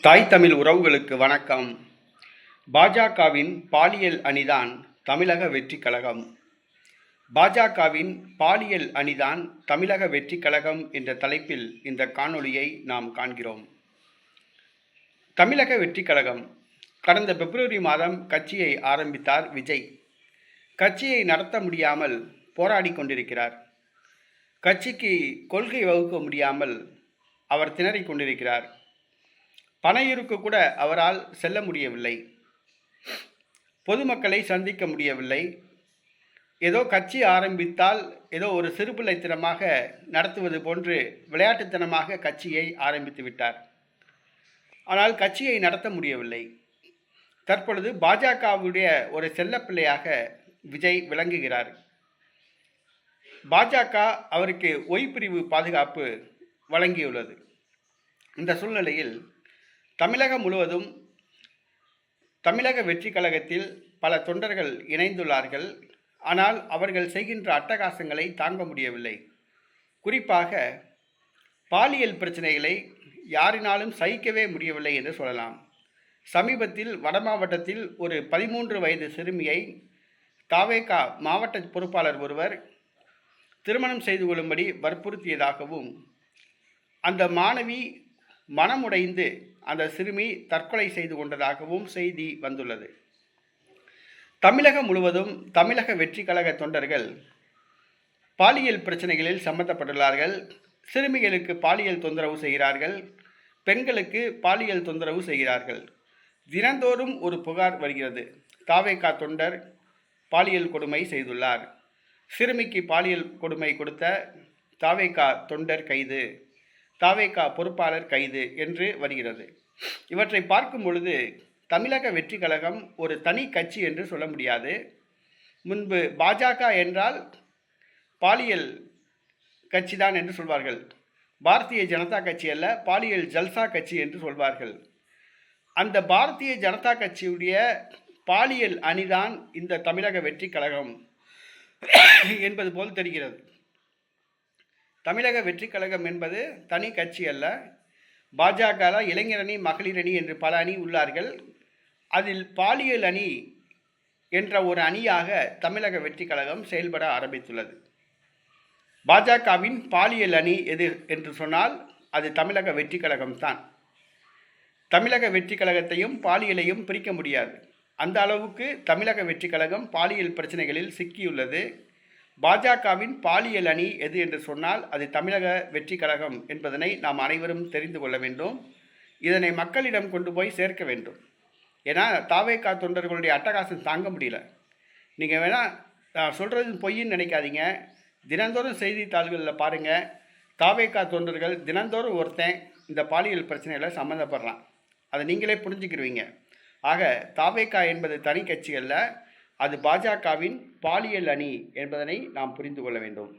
தாய் தமிழ் உறவுகளுக்கு வணக்கம். பாஜகவின் பாலியல் அணிதான் தமிழக வெற்றிக் கழகம். பாஜகவின் பாலியல் அணிதான் தமிழக வெற்றிக் கழகம் என்ற தலைப்பில் இந்த காணொளியை நாம் காண்கிறோம். தமிழக வெற்றிக் கழகம் கடந்த பிப்ரவரி மாதம் கட்சியை ஆரம்பித்தார் விஜய். கட்சியை நடத்த முடியாமல் போராடி கொண்டிருக்கிறார். கட்சிக்கு கொள்கை வகுக்க முடியாமல் அவர் திணறிக் கொண்டிருக்கிறார். பனையூருக்கு கூட அவரால் செல்ல முடியவில்லை. பொதுமக்களை சந்திக்க முடியவில்லை. ஏதோ கட்சி ஆரம்பித்தால் ஏதோ ஒரு சிறுபிள்ளைத்தனமாக நடத்துவது போன்று விளையாட்டுத்தனமாக கட்சியை ஆரம்பித்து விட்டார். ஆனால் கட்சியை நடத்த முடியவில்லை. தற்பொழுது பாஜகவுடைய ஒரு செல்லப்பிள்ளையாக விஜய் விளங்குகிறார். பாஜக அவருக்கு ஒய் பிரிவு பாதுகாப்பு வழங்கியுள்ளது. இந்த சூழ்நிலையில் தமிழகம் முழுவதும் தமிழக வெற்றி கழகத்தில் பல தொண்டர்கள் இணைந்துள்ளார்கள். ஆனால் அவர்கள் செய்கின்ற அட்டகாசங்களை தாங்க முடியவில்லை. குறிப்பாக பாலியல் பிரச்சனைகளை யாரினாலும் சகிக்கவே முடியவில்லை என்று சொல்லலாம். சமீபத்தில் வட மாவட்டத்தில் ஒரு 13 வயது சிறுமியை தவேக மாவட்ட பொறுப்பாளர் ஒருவர் திருமணம் செய்து கொள்ளும்படி வற்புறுத்தியதாகவும், அந்த மாணவி மனமுடைந்து அந்த சிறுமி தற்கொலை செய்து கொண்டதாகவும் செய்தி வந்துள்ளது. தமிழகம் முழுவதும் தமிழக வெற்றி கழக தொண்டர்கள் பாலியல் பிரச்சனைகளில் சம்பந்தப்பட்டுள்ளார்கள். சிறுமிகளுக்கு பாலியல் தொந்தரவு செய்கிறார்கள். பெண்களுக்கு பாலியல் தொந்தரவு செய்கிறார்கள். தினந்தோறும் ஒரு புகார் வருகிறது. தவேக தொண்டர் பாலியல் கொடுமை செய்துள்ளார். சிறுமிக்கு பாலியல் கொடுமை கொடுத்த தவேக தொண்டர் கைது, தவேக பொறுப்பாளர் கைது என்று வருகிறது. இவற்றை பார்க்கும் பொழுது தமிழக வெற்றி கழகம் ஒரு தனி கட்சி என்று சொல்ல முடியாது. முன்பு பாஜக என்றால் பாலியல் கட்சி தான் என்று சொல்வார்கள். பாரதிய ஜனதா கட்சி அல்ல, பாலியல் ஜல்சா கட்சி என்று சொல்வார்கள். அந்த பாரதிய ஜனதா கட்சியுடைய பாலியல் அணிதான் இந்த தமிழக வெற்றி கழகம் என்பது போல் தெரிகிறது. தமிழக வெற்றி கழகம் என்பது தனி கட்சி அல்ல. பாஜக இளைஞர் அணி, மகளிர் அணி என்று பல அணி உள்ளார்கள். அதில் பாலியல் அணி என்ற ஒரு அணியாக தமிழக வெற்றி கழகம் செயல்பட ஆரம்பித்துள்ளது. பாஜகவின் பாலியல் அணி எது என்று சொன்னால் அது தமிழக வெற்றி கழகம்தான். தமிழக வெற்றி கழகத்தையும் பாலியலையும் பிரிக்க முடியாது. அந்த அளவுக்கு தமிழக வெற்றி கழகம் பாலியல் பிரச்சனைகளில் சிக்கியுள்ளது. பாஜகவின் பாலியல் அணி எது என்று சொன்னால் அது தமிழக வெற்றி கழகம் என்பதனை நாம் அனைவரும் தெரிந்து கொள்ள வேண்டும். இதனை மக்களிடம் கொண்டு போய் சேர்க்க வேண்டும். ஏன்னா தவேக தொண்டர்களுடைய அட்டகாசம் தாங்க முடியல. நீங்கள் வேணால் நான் சொல்கிறது பொய்ன்னு நினைக்காதீங்க. தினந்தோறும் செய்தித்தாள்களில் பாருங்கள், தவேக தொண்டர்கள் தினந்தோறும் ஒருத்தன் இந்த பாலியல் பிரச்சனையில் சம்மந்தப்படுறான். அதை நீங்களே புரிஞ்சுக்கிடுவீங்க. ஆக தவேக என்பது தனி கட்சி அல்ல, அது பாஜகவின் பாலியல் அணி என்பதனை நாம் புரிந்து கொள்ள வேண்டும்.